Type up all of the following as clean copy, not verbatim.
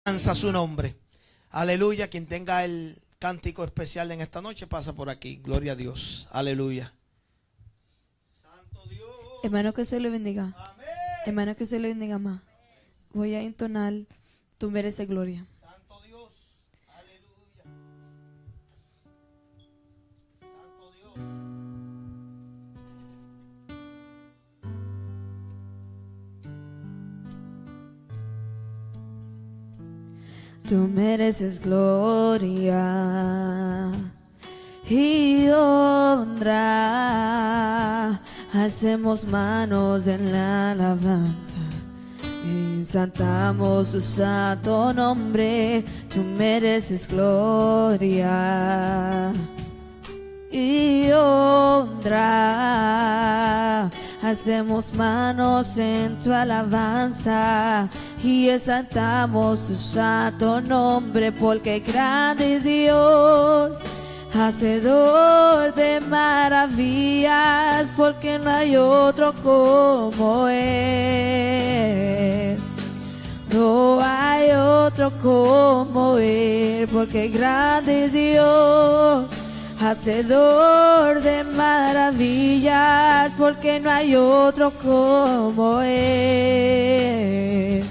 A su nombre. Aleluya. Quien tenga el cántico especial en esta noche pasa por aquí. Gloria a Dios. Aleluya. Santo Dios. Hermano, que se le bendiga. Amén. Hermano, que se le bendiga más. Voy a entonar Tú mereces gloria. Santo Dios. Aleluya. Santo Dios. Tú mereces gloria y honra. Hacemos manos en la alabanza y exaltamos tu santo nombre. Tú mereces gloria y honra. Hacemos manos en tu alabanza y exaltamos tu santo nombre, porque grande es Dios, hacedor de maravillas, porque no hay otro como Él. No hay otro como Él, porque grande es Dios, hacedor de maravillas, porque no hay otro como Él.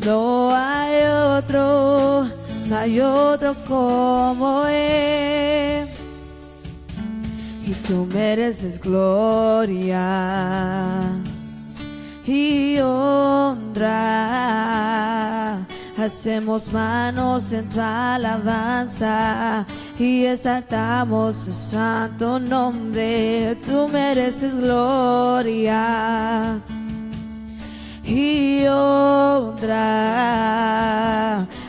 No hay otro, no hay otro como Él. Y tú mereces gloria y honra. Hacemos manos en tu alabanza y exaltamos tu santo nombre. Tú mereces gloria y honra.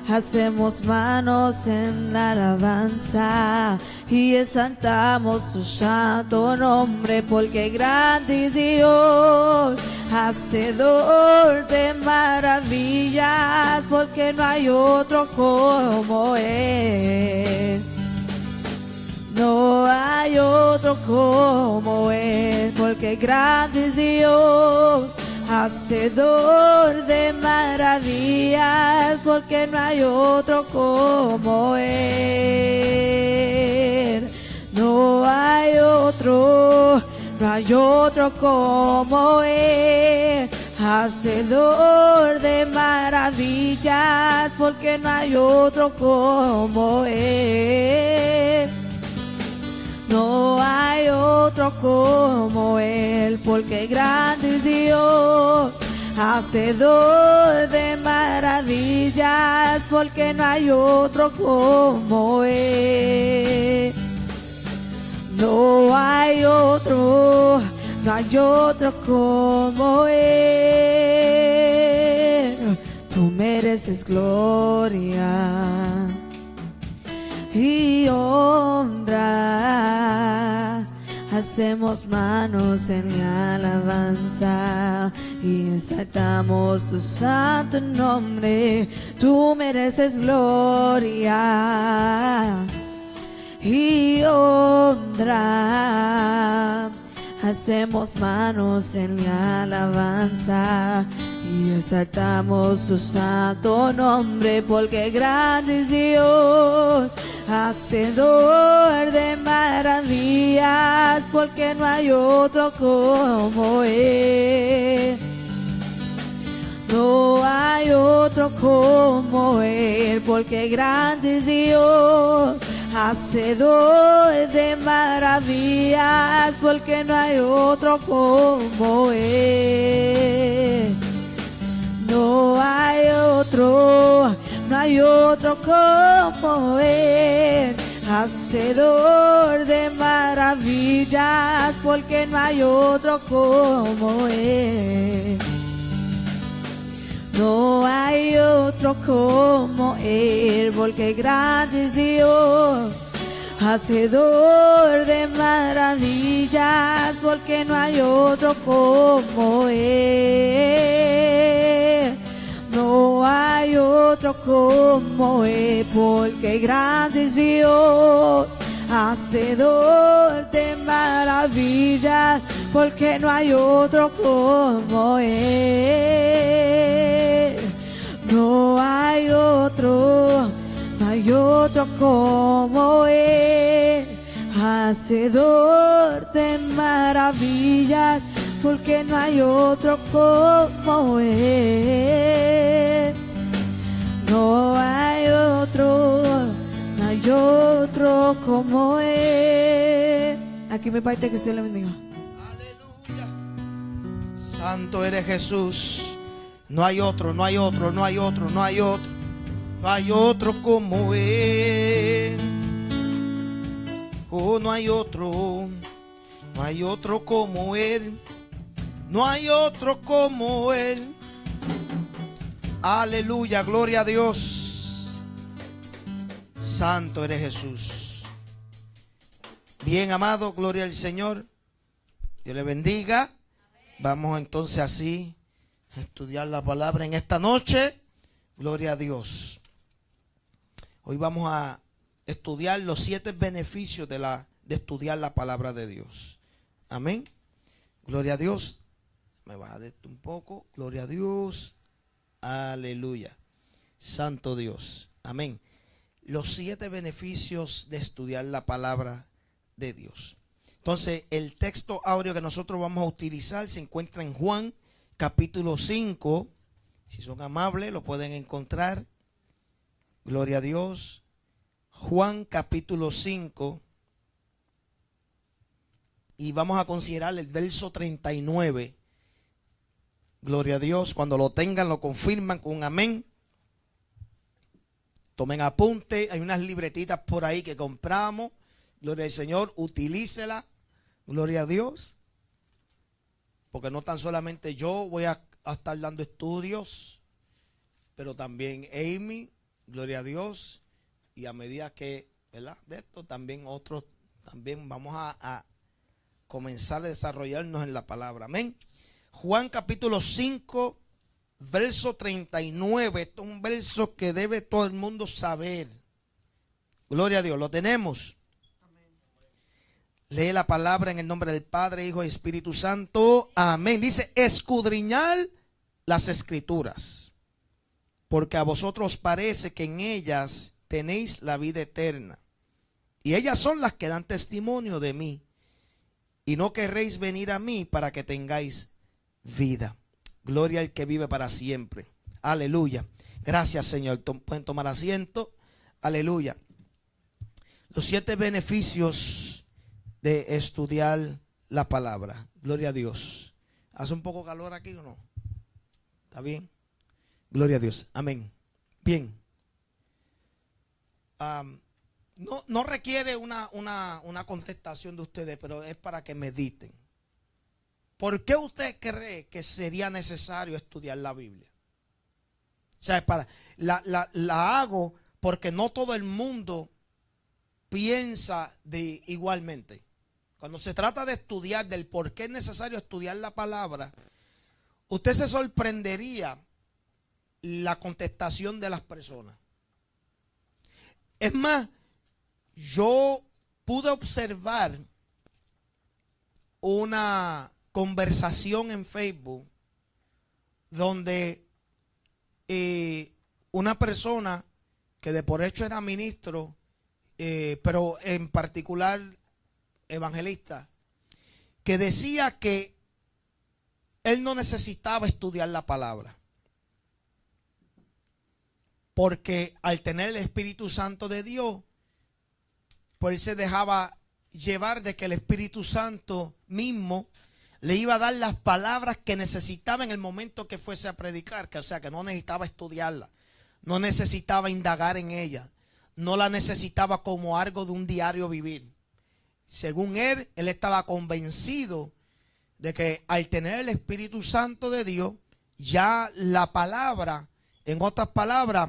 Hacemos manos en la alabanza y exaltamos su santo nombre, porque grande es Dios, hacedor de maravillas, porque no hay otro como Él. No hay otro como Él, porque grande es Dios, hacedor de maravillas, porque no hay otro como Él. No hay otro, no hay otro como Él, hacedor de maravillas, porque no hay otro como Él. No hay otro como Él, porque grande es Dios, hacedor de maravillas, porque no hay otro como Él. No hay otro, no hay otro como Él. Tú mereces gloria y honra. Hacemos manos en la alabanza y exaltamos su santo nombre. Tú mereces gloria y honra. Hacemos manos en la alabanza y exaltamos su santo nombre, porque grande es Dios, hacedor de maravillas, porque no hay otro como Él. No hay otro como Él, porque grande es Dios, hacedor de maravillas, porque no hay otro como Él. No hay otro, no hay otro como Él, hacedor de maravillas, porque no hay otro como Él. No hay otro como Él, porque grande es Dios, hacedor de maravillas, porque no hay otro como Él. No hay otro como Él, porque grande es Dios, hacedor de maravillas, porque no hay otro como Él. No hay otro otro como Él, hacedor de maravillas, porque no hay otro como Él. No hay otro como Él. Aquí me parte, que Dios le bendiga. Aleluya. Santo eres Jesús. No hay otro, no hay otro, no hay otro, no hay otro. No hay otro como Él. Oh, no hay otro. No hay otro como Él. No hay otro como Él. Aleluya, gloria a Dios. Santo eres Jesús. Bien, amado, gloria al Señor. Dios le bendiga. Vamos entonces así a estudiar la palabra en esta noche. Gloria a Dios. Hoy vamos a estudiar los 7 beneficios de estudiar la palabra de Dios. Amén. Gloria a Dios. Me bajaré esto un poco. Gloria a Dios. Aleluya. Santo Dios. Amén. Los 7 beneficios de estudiar la palabra de Dios. Entonces, el texto áureo que nosotros vamos a utilizar se encuentra en Juan capítulo 5. Si son amables, lo pueden encontrar. Gloria a Dios. Juan capítulo 5. Y vamos a considerar el verso 39. Gloria a Dios. Cuando lo tengan, lo confirman con un amén. Tomen apunte. Hay unas libretitas por ahí que compramos. Gloria al Señor. Utilícela. Gloria a Dios. Porque no tan solamente yo voy a estar dando estudios, pero también Amy. Gloria a Dios. Y a medida que, ¿verdad?, de esto, también otros, también vamos a comenzar a desarrollarnos en la palabra. Amén. Juan capítulo 5, verso 39. Esto es un verso que debe todo el mundo saber. Gloria a Dios. ¿Lo tenemos? Amén. Lee la palabra en el nombre del Padre, Hijo y Espíritu Santo. Amén. Dice: escudriñad las Escrituras, porque a vosotros parece que en ellas tenéis la vida eterna, y ellas son las que dan testimonio de mí, y no querréis venir a mí para que tengáis vida. Gloria al que vive para siempre. Aleluya. Gracias, Señor. Pueden tomar asiento. Aleluya. Los 7 beneficios de estudiar la palabra. Gloria a Dios. ¿Hace un poco calor aquí o no? ¿Está bien? Gloria a Dios. Amén. Bien. No requiere una contestación de ustedes, pero es para que mediten. ¿Por qué usted cree que sería necesario estudiar la Biblia? O sea, la hago porque no todo el mundo piensa igualmente. Cuando se trata de estudiar del por qué es necesario estudiar la palabra, usted se sorprendería la contestación de las personas. Es más, yo pude observar una conversación en Facebook donde una persona que de por hecho era ministro, pero en particular evangelista, que decía que él no necesitaba estudiar la palabra, porque al tener el Espíritu Santo de Dios, pues él se dejaba llevar de que el Espíritu Santo mismo le iba a dar las palabras que necesitaba en el momento que fuese a predicar. Que, o sea, que no necesitaba estudiarla, no necesitaba indagar en ella, no la necesitaba como algo de un diario vivir. Según él estaba convencido de que al tener el Espíritu Santo de Dios, ya la palabra, en otras palabras,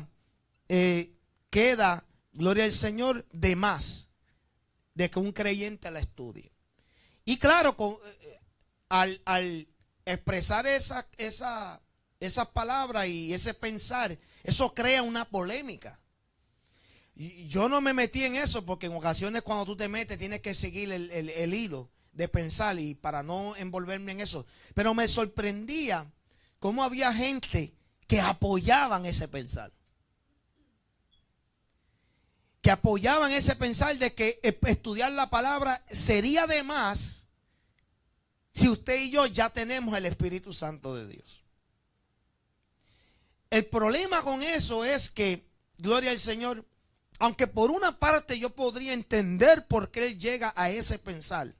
queda, gloria al Señor, de más de que un creyente la estudie. Y claro, al expresar esas palabras y ese pensar, eso crea una polémica. Y yo no me metí en eso porque en ocasiones cuando tú te metes tienes que seguir el hilo de pensar, y para no envolverme en eso. Pero me sorprendía cómo había gente que apoyaban ese pensar. que apoyaban ese pensar de que estudiar la palabra sería de más si usted y yo ya tenemos el Espíritu Santo de Dios. El problema con eso es que, gloria al Señor, aunque por una parte yo podría entender por qué Él llega a ese pensar,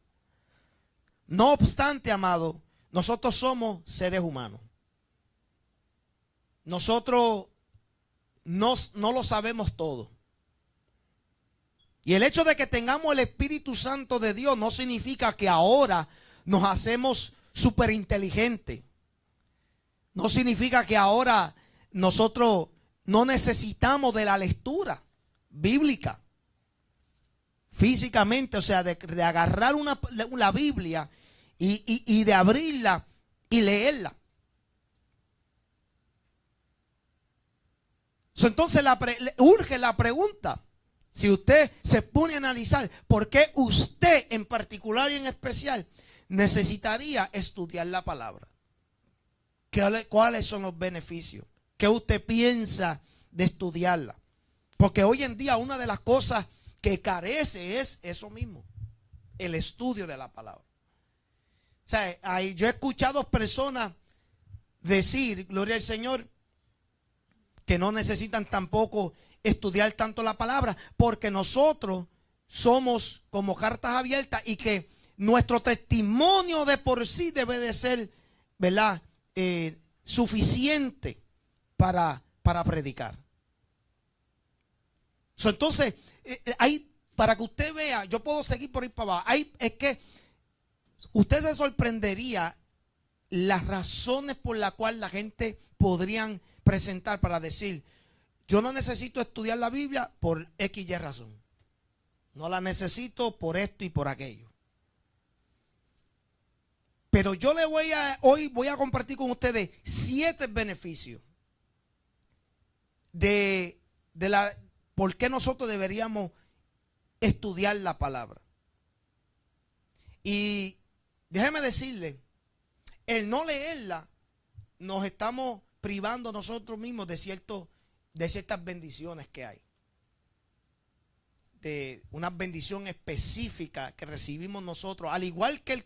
no obstante, amado, nosotros somos seres humanos. Nosotros no lo sabemos todo. Y el hecho de que tengamos el Espíritu Santo de Dios no significa que ahora nos hacemos súper inteligentes. No significa que ahora nosotros no necesitamos de la lectura bíblica físicamente, o sea, de agarrar la Biblia y de abrirla y leerla. Entonces urge la pregunta. Si usted se pone a analizar por qué usted en particular y en especial necesitaría estudiar la palabra. ¿Cuáles son los beneficios? ¿Qué usted piensa de estudiarla? Porque hoy en día una de las cosas que carece es eso mismo, el estudio de la palabra. O sea, yo he escuchado personas decir, gloria al Señor, que no necesitan tampoco estudiar tanto la palabra, porque nosotros somos como cartas abiertas y que nuestro testimonio de por sí debe de ser, ¿verdad?, suficiente para predicar. Entonces, para que usted vea, yo puedo seguir por ahí para abajo. Es que usted se sorprendería las razones por las cuales la gente podrían presentar para decir: yo no necesito estudiar la Biblia por X y razón. No la necesito por esto y por aquello. Pero yo hoy voy a compartir con ustedes 7 beneficios de por qué nosotros deberíamos estudiar la palabra. Y déjeme decirle, el no leerla, nos estamos privando nosotros mismos de ciertas bendiciones que hay. De una bendición específica que recibimos nosotros, al igual que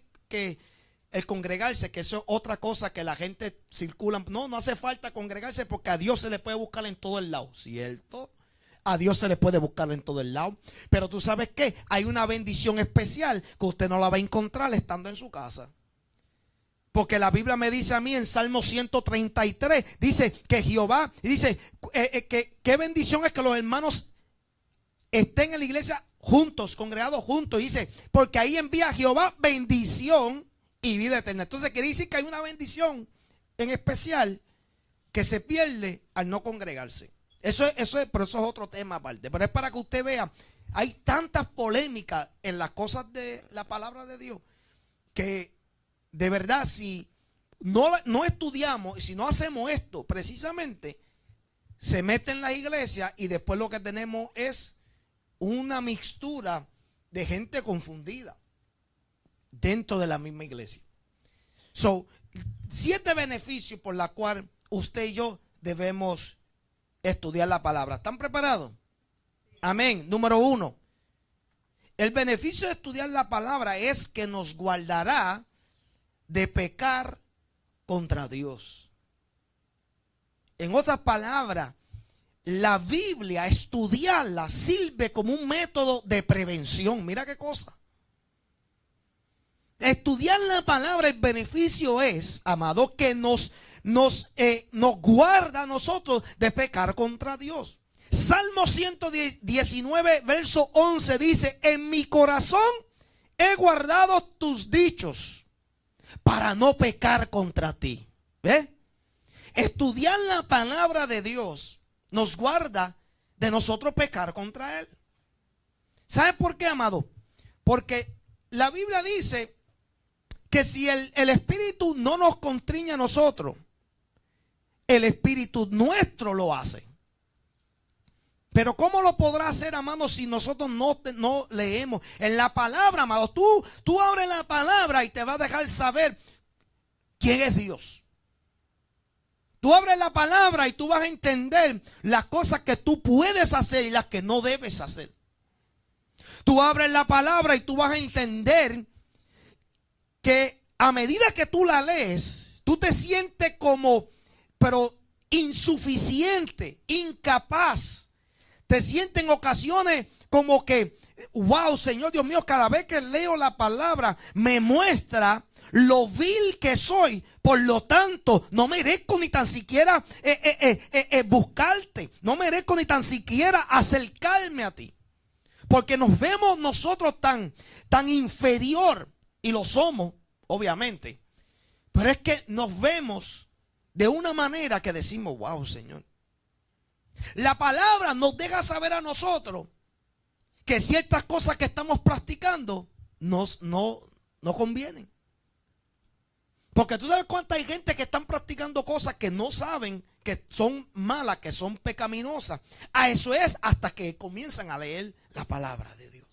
el congregarse, que eso es otra cosa que la gente circula. No hace falta congregarse porque a Dios se le puede buscar en todo el lado, ¿cierto? A Dios se le puede buscar en todo el lado. Pero tú sabes que hay una bendición especial que usted no la va a encontrar estando en su casa. Porque la Biblia me dice a mí en Salmo 133, dice que Jehová, dice que qué bendición es que los hermanos estén en la iglesia juntos, congregados juntos. Dice, porque ahí envía Jehová bendición y vida eterna. Entonces quiere decir que hay una bendición en especial que se pierde al no congregarse. Pero eso es otro tema aparte. Pero es para que usted vea, hay tantas polémicas en las cosas de la palabra de Dios que de verdad, si no estudiamos, si no hacemos esto precisamente, se mete en la iglesia y después lo que tenemos es una mixtura de gente confundida dentro de la misma iglesia. 7 beneficios por los cuales usted y yo debemos estudiar la palabra. ¿Están preparados? Amén. Número 1. El beneficio de estudiar la palabra es que nos guardará de pecar contra Dios. En otras palabras, la Biblia, estudiarla, sirve como un método de prevención. Mira qué cosa. Estudiar la palabra, el beneficio es, amado, que nos guarda a nosotros de pecar contra Dios. Salmo 119, verso 11 dice: en mi corazón he guardado tus dichos para no pecar contra ti. ¿Ve? Estudiar la palabra de Dios nos guarda de nosotros pecar contra Él. ¿Sabe por qué, amado? Porque la Biblia dice que si el Espíritu no nos constriñe a nosotros, el Espíritu nuestro lo hace. Pero ¿cómo lo podrá hacer, amado, si nosotros no leemos en la palabra, amado? Tú abres la palabra y te va a dejar saber quién es Dios. Tú abres la palabra y tú vas a entender las cosas que tú puedes hacer y las que no debes hacer. Tú abres la palabra y tú vas a entender que a medida que tú la lees, tú te sientes como, pero insuficiente, incapaz. Te sientes en ocasiones como que, wow, Señor Dios mío, cada vez que leo la palabra me muestra lo vil que soy. Por lo tanto, no merezco ni tan siquiera buscarte. No merezco ni tan siquiera acercarme a ti. Porque nos vemos nosotros tan inferior. Y lo somos, obviamente. Pero es que nos vemos de una manera que decimos, wow, Señor. La palabra nos deja saber a nosotros que ciertas cosas que estamos practicando no convienen. Porque tú sabes cuánta hay gente que están practicando cosas que no saben que son malas, que son pecaminosas. A eso es hasta que comienzan a leer la palabra de Dios.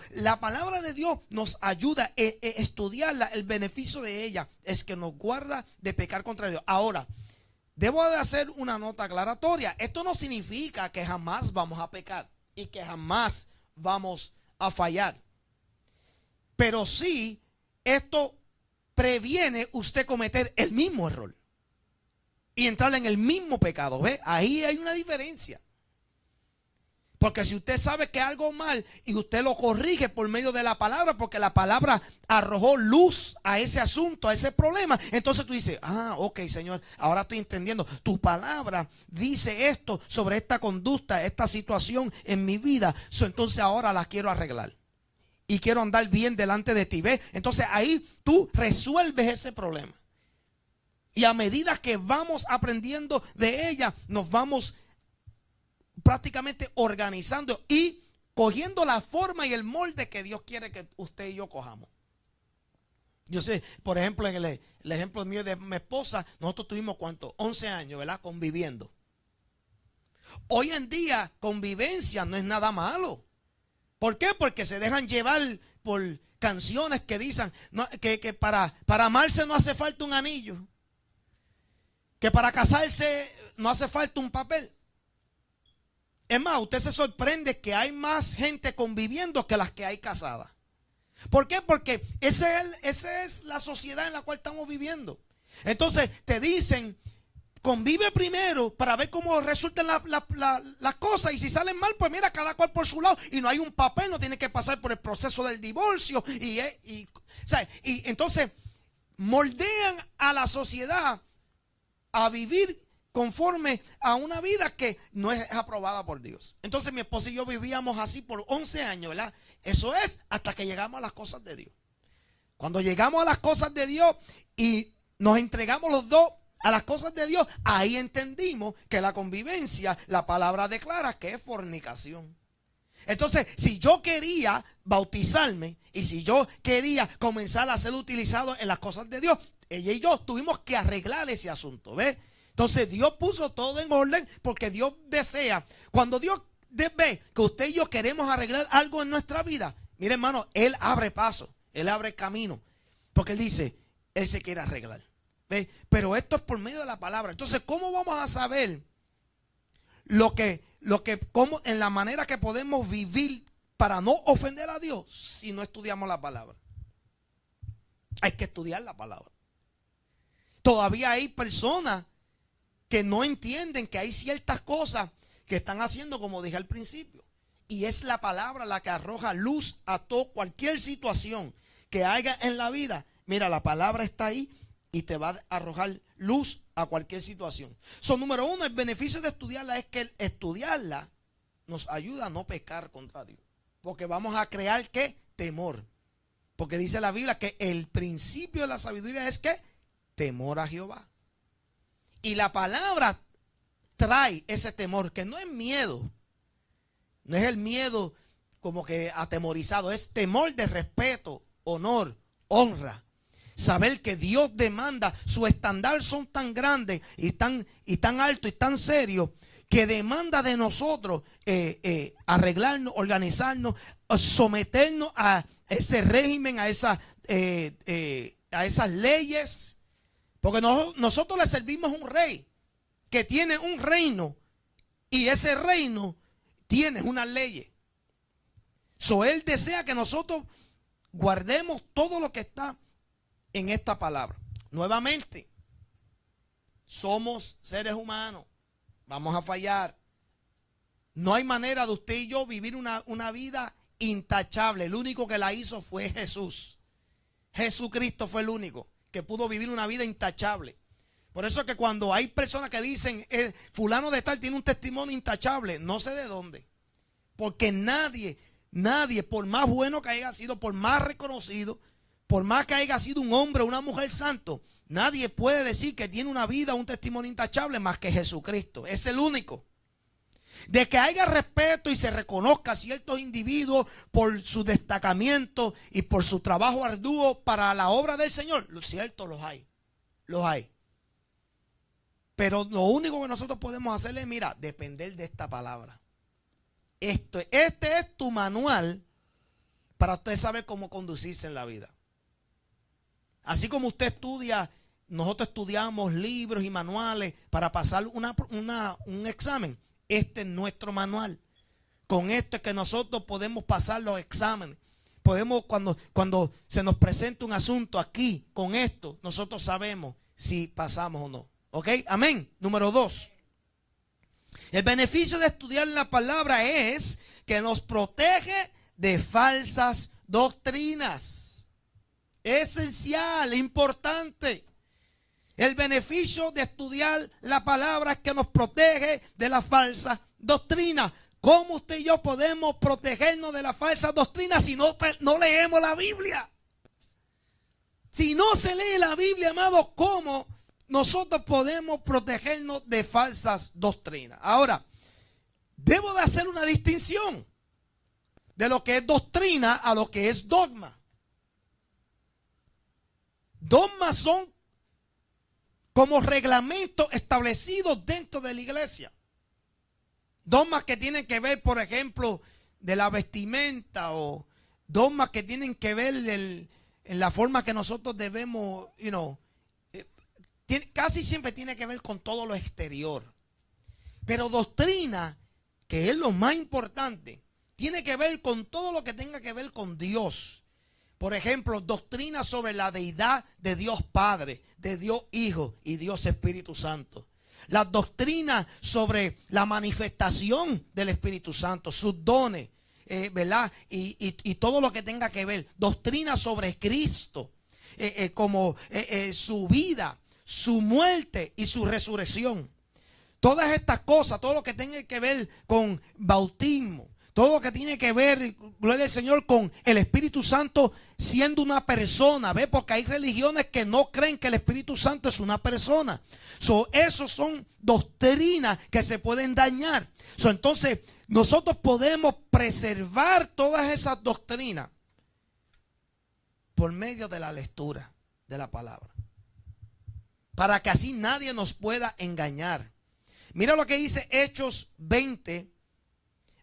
La palabra de Dios nos ayuda a estudiarla. El beneficio de ella es que nos guarda de pecar contra Dios. Ahora, debo de hacer una nota aclaratoria. Esto no significa que jamás vamos a pecar y que jamás vamos a fallar. Pero sí, esto previene usted cometer el mismo error y entrar en el mismo pecado. ¿Ve? Ahí hay una diferencia. Porque si usted sabe que algo mal y usted lo corrige por medio de la palabra, porque la palabra arrojó luz a ese asunto, a ese problema, entonces tú dices, ok, Señor, ahora estoy entendiendo. Tu palabra dice esto sobre esta conducta, esta situación en mi vida. Entonces ahora la quiero arreglar. Y quiero andar bien delante de ti. ¿Ves? Entonces ahí tú resuelves ese problema. Y a medida que vamos aprendiendo de ella, nos vamos prácticamente organizando y cogiendo la forma y el molde que Dios quiere que usted y yo cojamos. Yo sé, por ejemplo, en el ejemplo mío de mi esposa, nosotros tuvimos 11 años, ¿verdad? Conviviendo. Hoy en día, convivencia no es nada malo. ¿Por qué? Porque se dejan llevar por canciones que dicen que para amarse no hace falta un anillo. Que para casarse no hace falta un papel. Es más, usted se sorprende que hay más gente conviviendo que las que hay casadas. ¿Por qué? Porque esa es la sociedad en la cual estamos viviendo. Entonces te dicen, convive primero para ver cómo resultan las cosas. Y si salen mal, pues mira, cada cual por su lado. Y no hay un papel, no tiene que pasar por el proceso del divorcio. Y entonces moldean a la sociedad a vivir conforme a una vida que no es aprobada por Dios. Entonces mi esposa y yo vivíamos así por 11 años, ¿verdad? Eso es hasta que llegamos a las cosas de Dios. Cuando llegamos a las cosas de Dios y nos entregamos los dos a las cosas de Dios, ahí entendimos que la convivencia, la palabra declara que es fornicación. Entonces, si yo quería bautizarme y si yo quería comenzar a ser utilizado en las cosas de Dios, ella y yo tuvimos que arreglar ese asunto, ¿ves? Entonces Dios puso todo en orden porque Dios desea. Cuando Dios ve que usted y yo queremos arreglar algo en nuestra vida, mire hermano, Él abre paso, Él abre camino. Porque Él dice, Él se quiere arreglar. ¿Ve? Pero esto es por medio de la palabra. Entonces, ¿cómo vamos a saber cómo en la manera que podemos vivir para no ofender a Dios si no estudiamos la palabra? Hay que estudiar la palabra. Todavía hay personas que no entienden que hay ciertas cosas que están haciendo, como dije al principio. Y es la palabra la que arroja luz a cualquier situación que haya en la vida. Mira, la palabra está ahí y te va a arrojar luz a cualquier situación. Número uno, el beneficio de estudiarla es que estudiarla nos ayuda a no pecar contra Dios. Porque vamos a crear, ¿qué? Temor. Porque dice la Biblia que el principio de la sabiduría es, ¿qué? Temor a Jehová. Y la palabra trae ese temor, que no es miedo. No es el miedo como que atemorizado. Es temor de respeto, honor, honra. Saber que Dios demanda, su estándar son tan grandes y tan altos y tan serios, que demanda de nosotros arreglarnos, organizarnos, someternos a ese régimen, a esa a esas leyes, porque nosotros le servimos a un rey que tiene un reino y ese reino tiene unas leyes. Él desea que nosotros guardemos todo lo que está en esta palabra. Nuevamente, somos seres humanos, vamos a fallar. No hay manera de usted y yo vivir una vida intachable. El único que la hizo fue Jesús. Jesucristo fue el único que pudo vivir una vida intachable. Por eso es que cuando hay personas que dicen, fulano de tal tiene un testimonio intachable, no sé de dónde. Porque nadie, por más bueno que haya sido, por más reconocido, por más que haya sido un hombre o una mujer santo, nadie puede decir que tiene una vida, un testimonio intachable más que Jesucristo. Es el único. De que haya respeto y se reconozca a ciertos individuos por su destacamiento y por su trabajo arduo para la obra del Señor, lo cierto, los hay. Los hay. Pero lo único que nosotros podemos hacer es, mira, depender de esta palabra. Este es tu manual para usted saber cómo conducirse en la vida. Así como usted estudia, nosotros estudiamos libros y manuales para pasar un examen. Este es nuestro manual. Con esto es que nosotros podemos pasar los exámenes. Podemos, cuando se nos presenta un asunto aquí, con esto, nosotros sabemos si pasamos o no. ¿Ok? Amén. Número 2. El beneficio de estudiar la palabra es que nos protege de falsas doctrinas. Esencial, importante. El beneficio de estudiar la palabra es que nos protege de la falsa doctrina. ¿Cómo usted y yo podemos protegernos de la falsa doctrina si no leemos la Biblia? Si no se lee la Biblia, amado, ¿cómo nosotros podemos protegernos de falsas doctrinas? Ahora, debo de hacer una distinción de lo que es doctrina a lo que es dogma. Dogmas son como reglamentos establecidos dentro de la iglesia. Dogmas que tienen que ver, por ejemplo, de la vestimenta, o dogmas que tienen que ver en la forma que nosotros debemos, casi siempre tiene que ver con todo lo exterior. Pero doctrina, que es lo más importante, tiene que ver con todo lo que tenga que ver con Dios. Por ejemplo, doctrina sobre la deidad de Dios Padre, de Dios Hijo y Dios Espíritu Santo. Las doctrinas sobre la manifestación del Espíritu Santo, sus dones, ¿verdad? Y todo lo que tenga que ver. Doctrina sobre Cristo, como su vida, su muerte y su resurrección. Todas estas cosas, todo lo que tenga que ver con bautismo, todo lo que tiene que ver, gloria al Señor, con el Espíritu Santo siendo una persona. ¿Ve? Porque hay religiones que no creen que el Espíritu Santo es una persona. Esos son doctrinas que se pueden dañar. Entonces, nosotros podemos preservar todas esas doctrinas por medio de la lectura de la palabra. Para que así nadie nos pueda engañar. Mira lo que dice Hechos 20.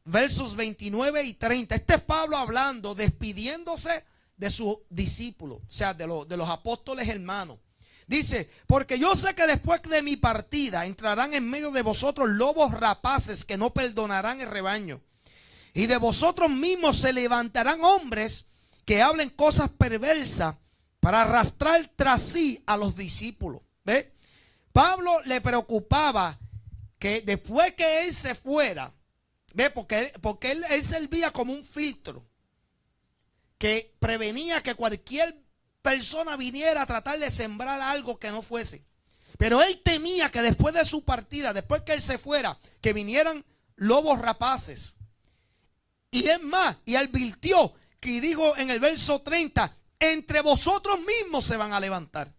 Versos 29 y 30. Este es Pablo hablando, despidiéndose de sus discípulos, o sea, de los apóstoles hermanos. Dice, porque yo sé que después de mi partida entrarán en medio de vosotros lobos rapaces que no perdonarán el rebaño. Y de vosotros mismos se levantarán hombres que hablen cosas perversas para arrastrar tras sí a los discípulos. ¿Ve? Pablo le preocupaba que después que él se fuera, ¿ve? Porque él servía como un filtro que prevenía que cualquier persona viniera a tratar de sembrar algo que no fuese. Pero él temía que después de su partida, después que él se fuera, que vinieran lobos rapaces. Y es más, y advirtió que dijo en el verso 30, entre vosotros mismos se van a levantar.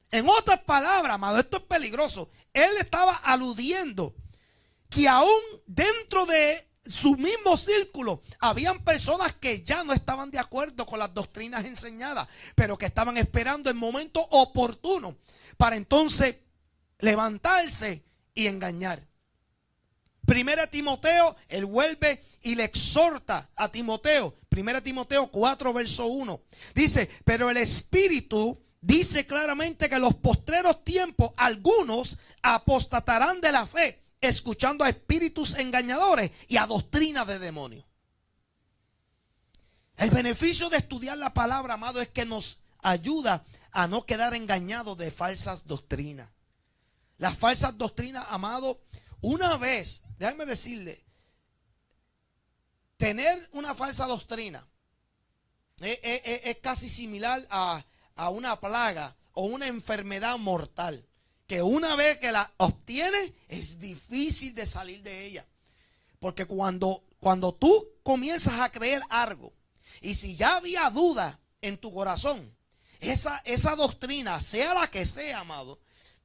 En otras palabras, amado, esto es peligroso. Él estaba aludiendo que aún dentro de su mismo círculo habían personas que ya no estaban de acuerdo con las doctrinas enseñadas, pero que estaban esperando el momento oportuno para entonces levantarse y engañar. Primera Timoteo, él vuelve y le exhorta a Timoteo. Primera Timoteo 4, verso 1. Dice, pero el Espíritu dice claramente que en los postreros tiempos algunos apostatarán de la fe, escuchando a espíritus engañadores y a doctrinas de demonios. El beneficio de estudiar la palabra, amado, es que nos ayuda a no quedar engañados de falsas doctrinas. Las falsas doctrinas, amado, una vez, déjame decirle, tener una falsa doctrina es casi similar a una plaga o una enfermedad mortal, que una vez que la obtienes es difícil de salir de ella. Porque cuando tú comienzas a creer algo, y si ya había duda en tu corazón, esa doctrina, sea la que sea, amado,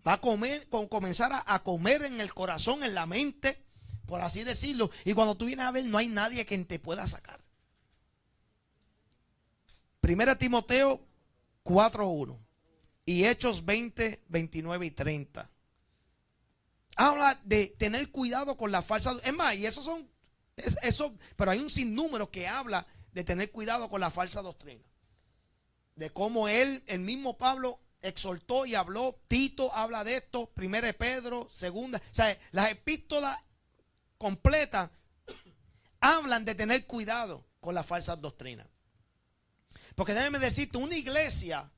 va a comenzar a comer en el corazón, en la mente, por así decirlo. Y cuando tú vienes a ver, no hay nadie que te pueda sacar. 1 Timoteo 4:1 y Hechos 20, 29 y 30. Habla de tener cuidado con la falsa. Es más, y eso, pero hay un sinnúmero que habla de tener cuidado con la falsa doctrina. De cómo el mismo Pablo exhortó y habló. Tito habla de esto. 1 Pedro, 2. O sea, las epístolas completas hablan de tener cuidado con las falsas doctrinas. Porque déjeme decirte, una iglesia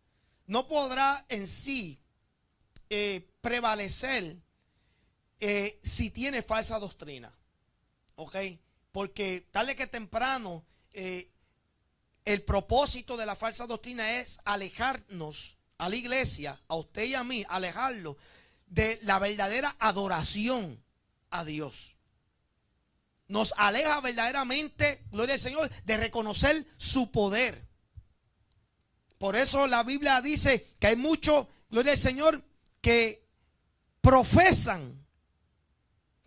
no podrá en sí prevalecer si tiene falsa doctrina. ¿Ok? Porque tarde que temprano el propósito de la falsa doctrina es alejarnos a la iglesia, a usted y a mí, alejarlo de la verdadera adoración a Dios. Nos aleja verdaderamente, gloria al Señor, de reconocer su poder. Por eso la Biblia dice que hay muchos, gloria al Señor, que profesan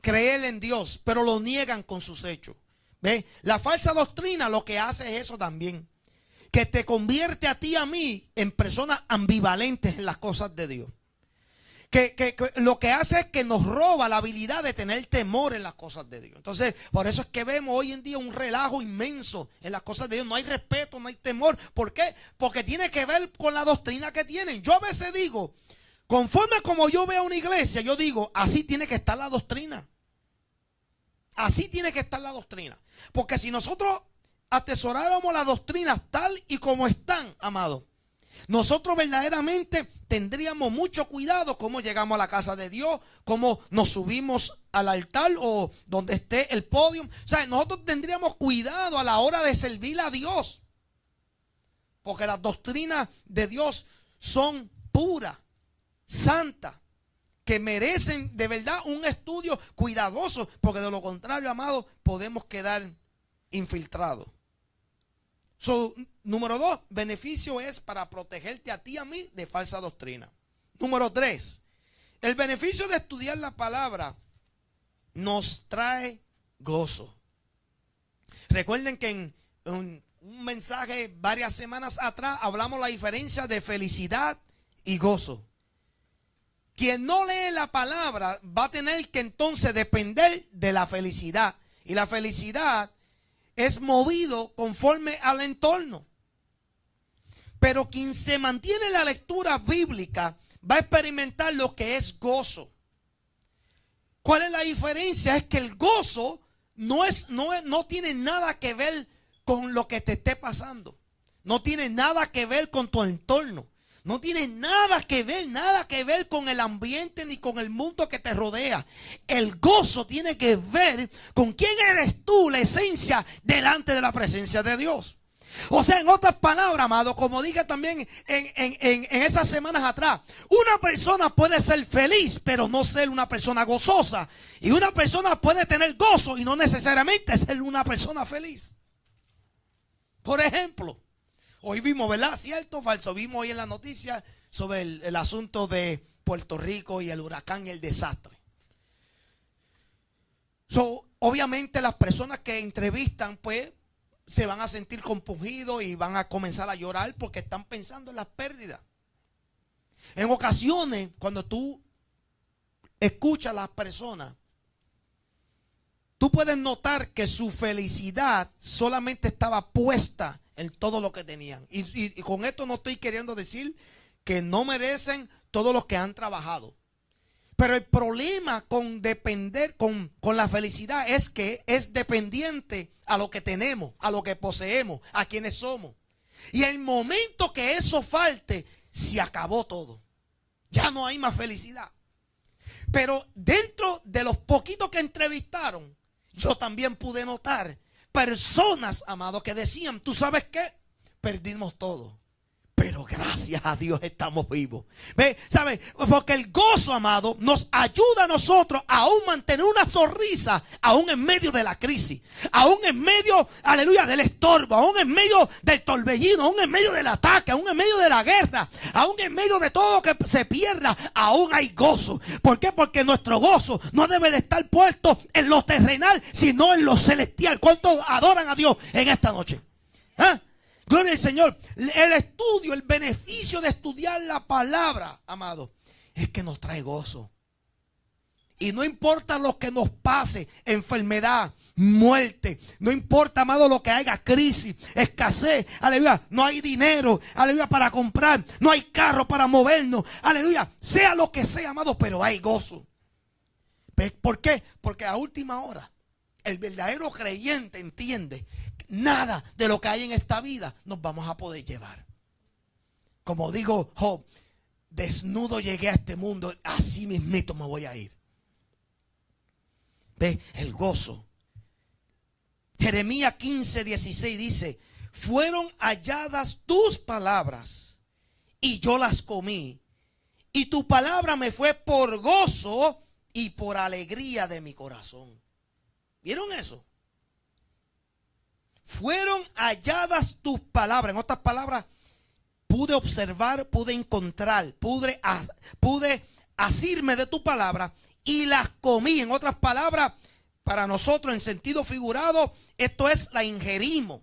creer en Dios, pero lo niegan con sus hechos. ¿Ve? La falsa doctrina lo que hace es eso también, que te convierte a ti y a mí en personas ambivalentes en las cosas de Dios. Que lo que hace es que nos roba la habilidad de tener temor en las cosas de Dios. Entonces, por eso es que vemos hoy en día un relajo inmenso en las cosas de Dios. No hay respeto, no hay temor. ¿Por qué? Porque tiene que ver con la doctrina que tienen. Yo a veces digo, conforme como yo veo una iglesia, yo digo, así tiene que estar la doctrina. Así tiene que estar la doctrina. Porque si nosotros atesoráramos las doctrinas tal y como están, amados, nosotros verdaderamente tendríamos mucho cuidado cómo llegamos a la casa de Dios, cómo nos subimos al altar o donde esté el podio. O sea, nosotros tendríamos cuidado a la hora de servir a Dios. Porque las doctrinas de Dios son puras, santas, que merecen de verdad un estudio cuidadoso. Porque de lo contrario, amados, podemos quedar infiltrados. Número 2, beneficio es para protegerte a ti y a mí de falsa doctrina. Número 3, el beneficio de estudiar la palabra nos trae gozo. Recuerden que en un mensaje varias semanas atrás hablamos la diferencia de felicidad y gozo. Quien no lee la palabra va a tener que entonces depender de la felicidad. Y la felicidad es movido conforme al entorno. Pero quien se mantiene en la lectura bíblica va a experimentar lo que es gozo. ¿Cuál es la diferencia? Es que el gozo no tiene nada que ver con lo que te esté pasando. No tiene nada que ver con tu entorno. No tiene nada que ver con el ambiente ni con el mundo que te rodea. El gozo tiene que ver con quién eres tú, la esencia, delante de la presencia de Dios. O sea, en otras palabras, amado, como dije también en esas semanas atrás, una persona puede ser feliz, pero no ser una persona gozosa. Y una persona puede tener gozo y no necesariamente ser una persona feliz. Por ejemplo, hoy vimos, ¿verdad? ¿Cierto o falso? Vimos hoy en la noticia sobre el asunto de Puerto Rico y el huracán y el desastre. Obviamente las personas que entrevistan, pues, se van a sentir compungidos y van a comenzar a llorar porque están pensando en las pérdidas. En ocasiones, cuando tú escuchas a las personas, tú puedes notar que su felicidad solamente estaba puesta en todo lo que tenían. Y con esto no estoy queriendo decir que no merecen todos los que han trabajado. Pero el problema con depender, con la felicidad, es que es dependiente a lo que tenemos, a lo que poseemos, a quienes somos. Y el momento que eso falte, se acabó todo. Ya no hay más felicidad. Pero dentro de los poquitos que entrevistaron, yo también pude notar personas, amados, que decían, ¿tú sabes qué? Perdimos todo, pero gracias a Dios estamos vivos. ¿Ve? ¿Sabe? Porque el gozo, amado, nos ayuda a nosotros a aún mantener una sonrisa, aún en medio de la crisis, aún en medio, aleluya, del estorbo, aún en medio del torbellino, aún en medio del ataque, aún en medio de la guerra, aún en medio de todo lo que se pierda, aún hay gozo. ¿Por qué? Porque nuestro gozo no debe de estar puesto en lo terrenal, sino en lo celestial. ¿Cuántos adoran a Dios en esta noche? ¿Ah? Gloria al Señor. El estudio, el beneficio de estudiar la palabra, amado, es que nos trae gozo. Y no importa lo que nos pase, enfermedad, muerte, no importa, amado, lo que haya, crisis, escasez, aleluya, no hay dinero, aleluya, para comprar, no hay carro para movernos, aleluya, sea lo que sea, amado, pero hay gozo. ¿Por qué? Porque a última hora el verdadero creyente entiende nada de lo que hay en esta vida nos vamos a poder llevar. Como dijo Job, desnudo llegué a este mundo, así mismito me voy a ir. Ve el gozo. Jeremías 15:16 dice, fueron halladas tus palabras y yo las comí, y tu palabra me fue por gozo y por alegría de mi corazón. ¿Vieron eso? Fueron halladas tus palabras. En otras palabras, pude observar, pude encontrar, pude asirme de tu palabra y las comí. En otras palabras, para nosotros en sentido figurado, esto es, la ingerimos.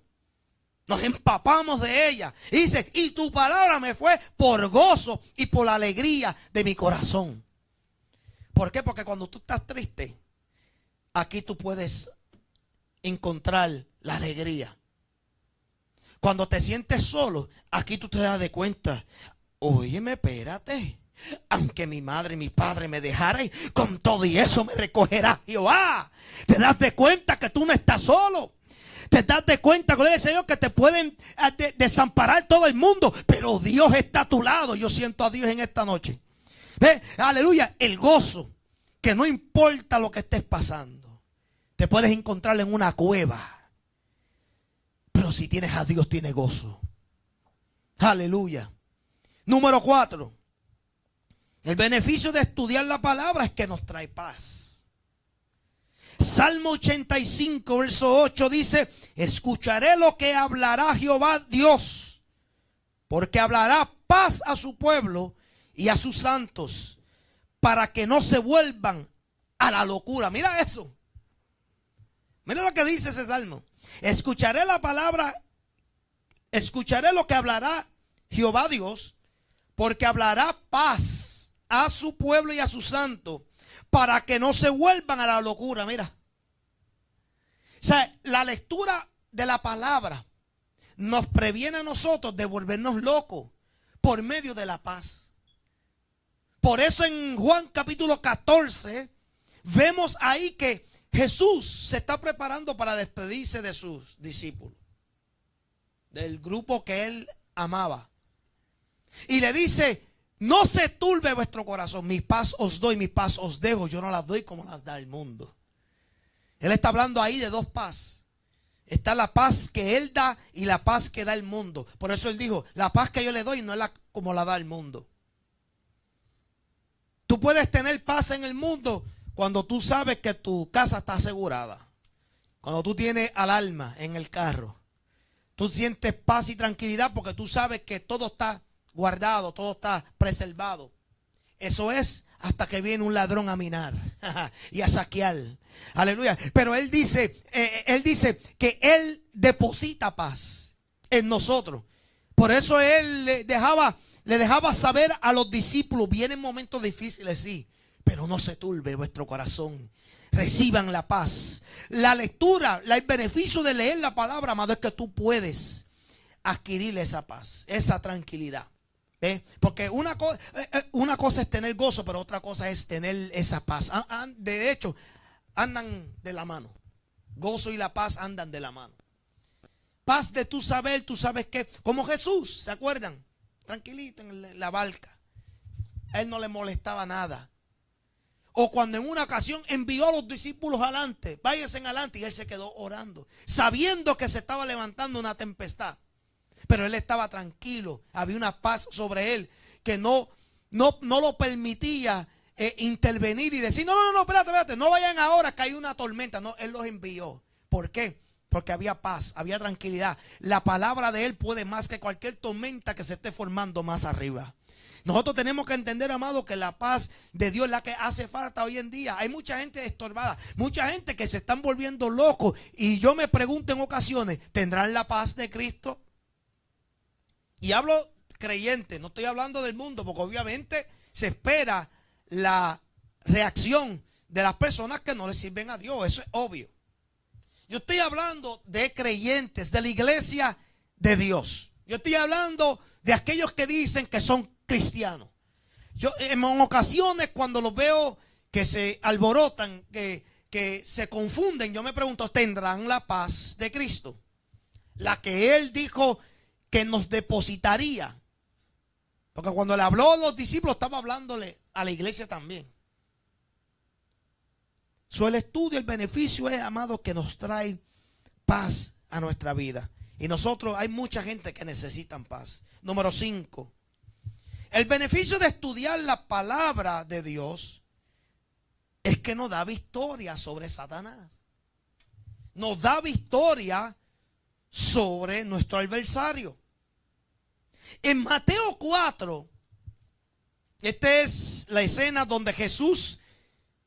Nos empapamos de ella. Y dice, y tu palabra me fue por gozo y por la alegría de mi corazón. ¿Por qué? Porque cuando tú estás triste, aquí tú puedes encontrar la alegría. Cuando te sientes solo, aquí tú te das de cuenta, óyeme, espérate, aunque mi madre y mi padre me dejaran, con todo y eso me recogerá Jehová. Te das de cuenta que tú no estás solo. Te das de cuenta, gloria al Señor, que te pueden desamparar todo el mundo, pero Dios está a tu lado. Yo siento a Dios en esta noche. ¿Ve? Aleluya, el gozo, que no importa lo que estés pasando, te puedes encontrar en una cueva. Pero si tienes a Dios, tienes gozo. Aleluya. Número 4. El beneficio de estudiar la palabra es que nos trae paz. Salmo 85, verso 8 dice, escucharé lo que hablará Jehová Dios, porque hablará paz a su pueblo y a sus santos, para que no se vuelvan a la locura. Mira eso. Mira lo que dice ese salmo. Escucharé la palabra, escucharé lo que hablará Jehová Dios, porque hablará paz a su pueblo y a sus santos, para que no se vuelvan a la locura. Mira. O sea, la lectura de la palabra nos previene a nosotros de volvernos locos por medio de la paz. Por eso en Juan capítulo 14 vemos ahí que Jesús se está preparando para despedirse de sus discípulos, del grupo que él amaba. Y le dice, no se turbe vuestro corazón, mi paz os doy, mi paz os dejo, yo no las doy como las da el mundo. Él está hablando ahí de dos paz. Está la paz que él da y la paz que da el mundo. Por eso él dijo, la paz que yo le doy no es como la da el mundo. Tú puedes tener paz en el mundo cuando tú sabes que tu casa está asegurada. Cuando tú tienes alarma en el carro. Tú sientes paz y tranquilidad porque tú sabes que todo está guardado, todo está preservado. Eso es hasta que viene un ladrón a minar y a saquear. Aleluya. Pero él dice que él deposita paz en nosotros. Por eso él le dejaba saber a los discípulos, vienen momentos difíciles, sí, pero no se turbe vuestro corazón. Reciban la paz. La lectura, el beneficio de leer la palabra, amado, es que tú puedes adquirir esa paz, esa tranquilidad. Porque una cosa es tener gozo, pero otra cosa es tener esa paz. De hecho, andan de la mano. Gozo y la paz andan de la mano. Paz de tú sabes que, como Jesús, ¿se acuerdan? Tranquilito en la barca. A él no le molestaba nada. O cuando en una ocasión envió a los discípulos adelante, váyanse adelante, y él se quedó orando, sabiendo que se estaba levantando una tempestad. Pero él estaba tranquilo, había una paz sobre él que no lo permitía intervenir y decir, no, espérate, no vayan ahora que hay una tormenta. No, él los envió. ¿Por qué? Porque había paz, había tranquilidad. La palabra de él puede más que cualquier tormenta que se esté formando más arriba. Nosotros tenemos que entender, amado, que la paz de Dios es la que hace falta hoy en día. Hay mucha gente estorbada, mucha gente que se están volviendo locos. Y yo me pregunto en ocasiones, ¿tendrán la paz de Cristo? Y hablo creyente, no estoy hablando del mundo, porque obviamente se espera la reacción de las personas que no le sirven a Dios. Eso es obvio. Yo estoy hablando de creyentes, de la iglesia de Dios. Yo estoy hablando de aquellos que dicen que son cristianos. Yo en ocasiones cuando los veo que se alborotan, que se confunden, yo me pregunto, ¿tendrán la paz de Cristo? La que Él dijo que nos depositaría. Porque cuando le habló a los discípulos estaba hablándole a la iglesia también. El estudio, el beneficio es, amado, que nos trae paz a nuestra vida. Y nosotros, hay mucha gente que necesitan paz. Número 5. El beneficio de estudiar la palabra de Dios es que nos da victoria sobre Satanás. Nos da victoria sobre nuestro adversario. En Mateo 4, esta es la escena donde Jesús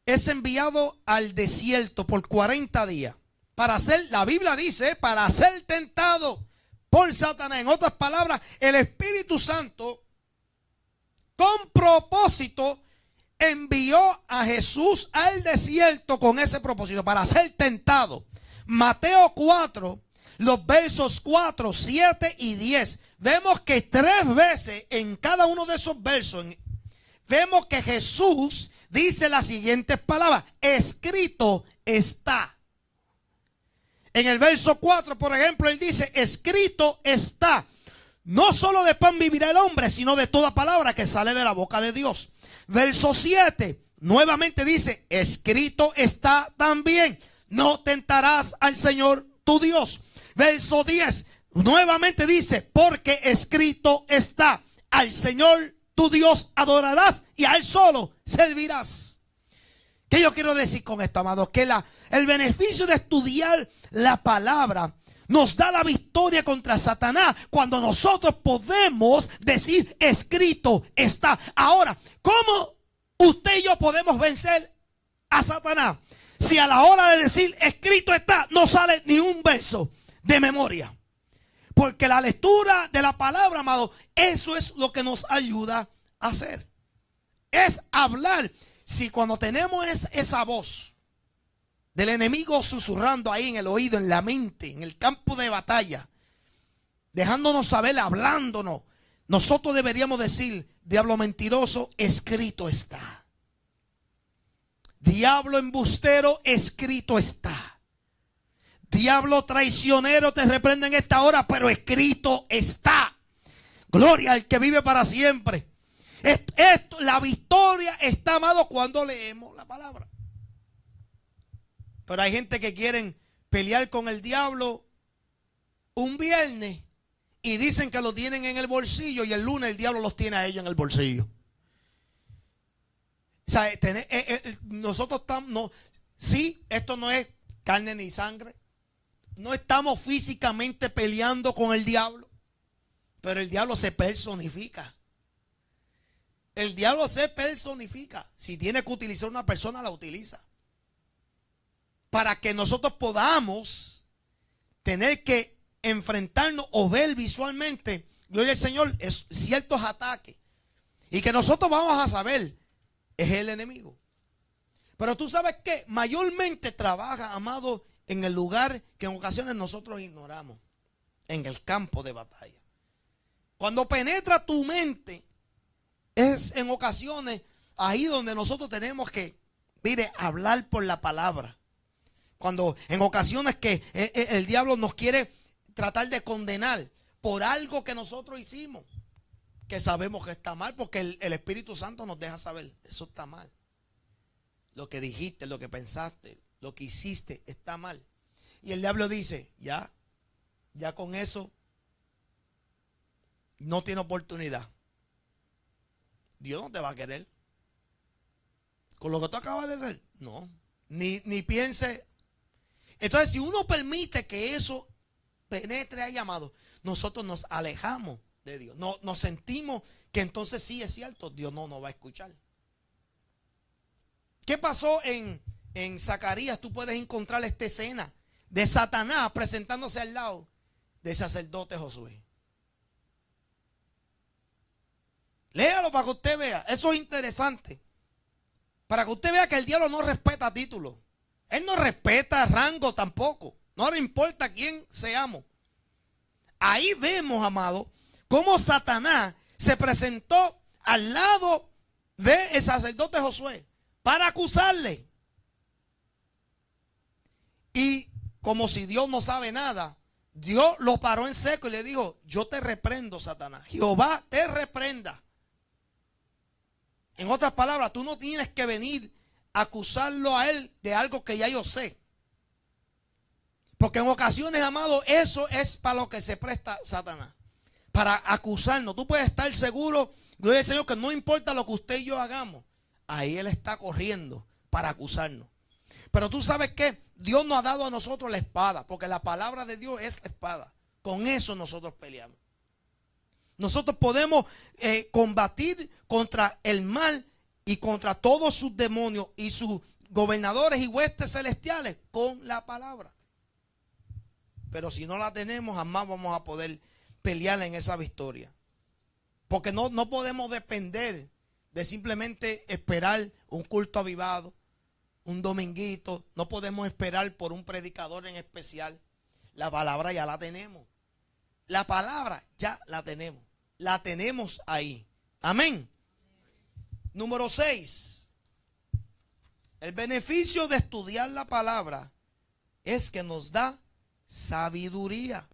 es enviado al desierto por 40 días para ser, la Biblia dice, para ser tentado por Satanás. En otras palabras, el Espíritu Santo con propósito envió a Jesús al desierto con ese propósito, para ser tentado. Mateo 4, los versos 4, 7 y 10. Vemos que 3 veces en cada uno de esos versos, vemos que Jesús dice las siguientes palabras: escrito está. En el verso 4, por ejemplo, él dice, escrito está. No solo de pan vivirá el hombre, sino de toda palabra que sale de la boca de Dios. Verso 7, nuevamente dice, escrito está también, no tentarás al Señor tu Dios. Verso 10, nuevamente dice, porque escrito está, al Señor tu Dios adorarás y a Él solo servirás. ¿Qué yo quiero decir con esto, amados? Que el beneficio de estudiar la palabra nos da la victoria contra Satanás cuando nosotros podemos decir escrito está. Ahora, ¿cómo usted y yo podemos vencer a Satanás? Si a la hora de decir escrito está no sale ni un verso de memoria. Porque la lectura de la palabra, amado, eso es lo que nos ayuda a hacer. Es hablar. Si cuando tenemos esa voz del enemigo susurrando ahí en el oído, en la mente, en el campo de batalla, dejándonos saber, hablándonos, nosotros deberíamos decir, diablo mentiroso, escrito está. Diablo embustero, escrito está. Diablo traicionero, te reprendo en esta hora, pero escrito está. Gloria al que vive para siempre. La victoria está, amado, cuando leemos la palabra. Pero hay gente que quieren pelear con el diablo un viernes y dicen que lo tienen en el bolsillo y el lunes el diablo los tiene a ellos en el bolsillo. O sea, nosotros estamos, sí, esto no es carne ni sangre. No estamos físicamente peleando con el diablo, pero el diablo se personifica. El diablo se personifica. Si tiene que utilizar una persona, la utiliza. Para que nosotros podamos tener que enfrentarnos o ver visualmente, gloria al Señor, es ciertos ataques. Y que nosotros vamos a saber, es el enemigo. Pero tú sabes que mayormente trabaja, amado, en el lugar que en ocasiones nosotros ignoramos, en el campo de batalla. Cuando penetra tu mente, es en ocasiones ahí donde nosotros tenemos que, mire, hablar por la palabra. Cuando en ocasiones que el diablo nos quiere tratar de condenar por algo que nosotros hicimos, que sabemos que está mal, porque el Espíritu Santo nos deja saber, eso está mal. Lo que dijiste, lo que pensaste, lo que hiciste está mal. Y el diablo dice, ya con eso no tiene oportunidad. Dios no te va a querer. Con lo que tú acabas de hacer, no. Ni piense. Entonces, si uno permite que eso penetre ahí, amado, nosotros nos alejamos de Dios. No, nos sentimos que entonces sí es cierto, Dios no nos va a escuchar. ¿Qué pasó en Zacarías? Tú puedes encontrar esta escena de Satanás presentándose al lado del sacerdote Josué. Léalo para que usted vea. Eso es interesante. Para que usted vea que el diablo no respeta títulos. Él no respeta rango tampoco. No le importa quién seamos. Ahí vemos, amado, cómo Satanás se presentó al lado del sacerdote Josué para acusarle. Y como si Dios no sabe nada, Dios lo paró en seco y le dijo, yo te reprendo, Satanás. Jehová te reprenda. En otras palabras, tú no tienes que venir a acusarlo a él de algo que ya yo sé. Porque en ocasiones, amado, eso es para lo que se presta Satanás. Para acusarnos. Tú puedes estar seguro, gloria al Señor, que no importa lo que usted y yo hagamos. Ahí él está corriendo para acusarnos. Pero tú sabes que Dios nos ha dado a nosotros la espada. Porque la palabra de Dios es la espada. Con eso nosotros peleamos. Nosotros podemos combatir contra el mal y contra todos sus demonios y sus gobernadores y huestes celestiales con la palabra. Pero si no la tenemos, jamás vamos a poder pelear en esa victoria. Porque no podemos depender de simplemente esperar un culto avivado, un dominguito. No podemos esperar por un predicador en especial. La palabra ya la tenemos. La palabra ya la tenemos. La tenemos ahí. Amén. Número 6. El beneficio de estudiar la palabra es que nos da sabiduría.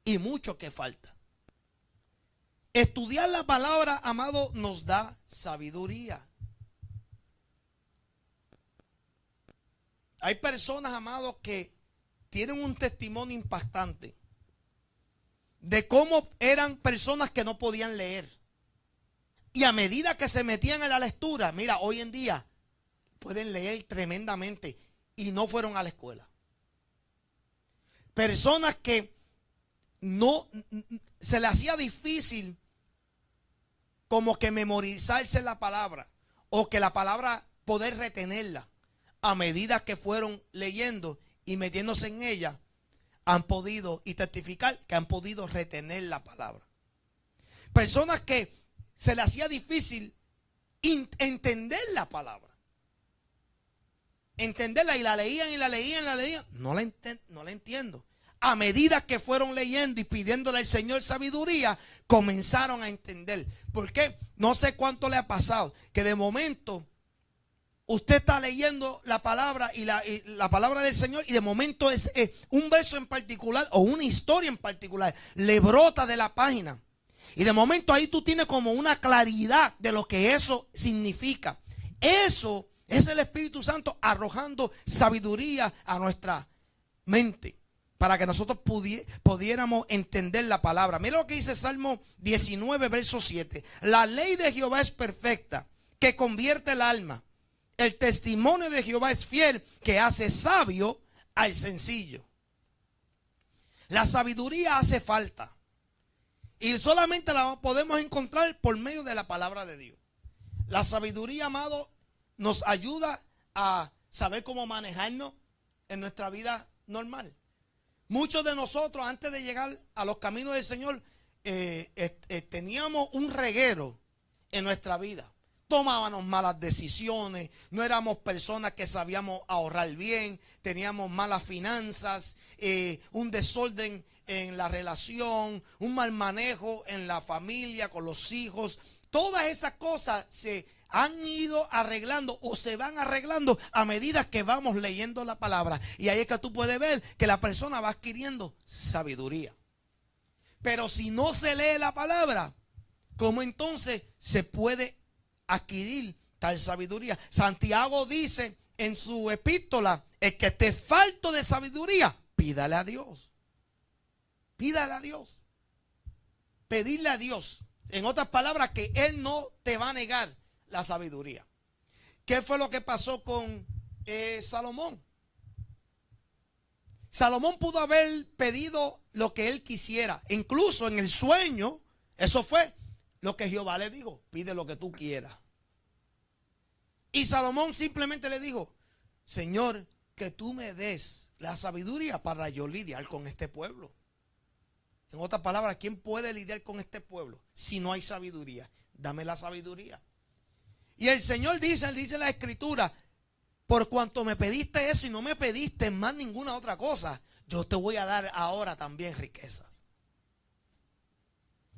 Y mucho que falta. Estudiar la palabra, amado, nos da sabiduría. Hay personas, amados, que tienen un testimonio impactante de cómo eran personas que no podían leer. Y a medida que se metían en la lectura, mira, hoy en día pueden leer tremendamente y no fueron a la escuela. Personas que no se les hacía difícil como que memorizarse la palabra o que la palabra poder retenerla. A medida que fueron leyendo y metiéndose en ella, han podido y testificar que han podido retener la palabra. Personas que se les hacía difícil entender la palabra. Entenderla y la leían y la leían y la leían. No la entiendo. A medida que fueron leyendo y pidiéndole al Señor sabiduría, comenzaron a entender. ¿Por qué? No sé cuánto le ha pasado. Que de momento usted está leyendo la palabra y la palabra del Señor y de momento es un verso en particular o una historia en particular le brota de la página. Y de momento ahí tú tienes como una claridad de lo que eso significa. Eso es el Espíritu Santo arrojando sabiduría a nuestra mente para que nosotros pudiéramos entender la palabra. Mira lo que dice Salmo 19, verso 7. La ley de Jehová es perfecta, que convierte el alma. El testimonio de Jehová es fiel, que hace sabio al sencillo. La sabiduría hace falta. Y solamente la podemos encontrar por medio de la palabra de Dios. La sabiduría, amado, nos ayuda a saber cómo manejarnos en nuestra vida normal. Muchos de nosotros, antes de llegar a los caminos del Señor, teníamos un reguero en nuestra vida. tomábamos malas decisiones, no éramos personas que sabíamos ahorrar bien, teníamos malas finanzas, un desorden en la relación, un mal manejo en la familia, con los hijos. Todas esas cosas se han ido arreglando o se van arreglando a medida que vamos leyendo la palabra. Y ahí es que tú puedes ver que la persona va adquiriendo sabiduría. Pero si no se lee la palabra, ¿cómo entonces se puede adquirir tal sabiduría? Santiago dice en su epístola: el que esté falto de sabiduría, pídale a Dios. Pídale a Dios. Pedirle a Dios. En otras palabras, que Él no te va a negar la sabiduría. ¿Qué fue lo que pasó con Salomón? Salomón pudo haber pedido lo que él quisiera. Incluso en el sueño, eso fue lo que Jehová le dijo: pide lo que tú quieras. Y Salomón simplemente le dijo: Señor, que tú me des la sabiduría para yo lidiar con este pueblo. En otras palabras, ¿quién puede lidiar con este pueblo si no hay sabiduría? Dame la sabiduría. Y el Señor dice, Él dice en la Escritura: por cuanto me pediste eso y no me pediste más ninguna otra cosa, yo te voy a dar ahora también riquezas.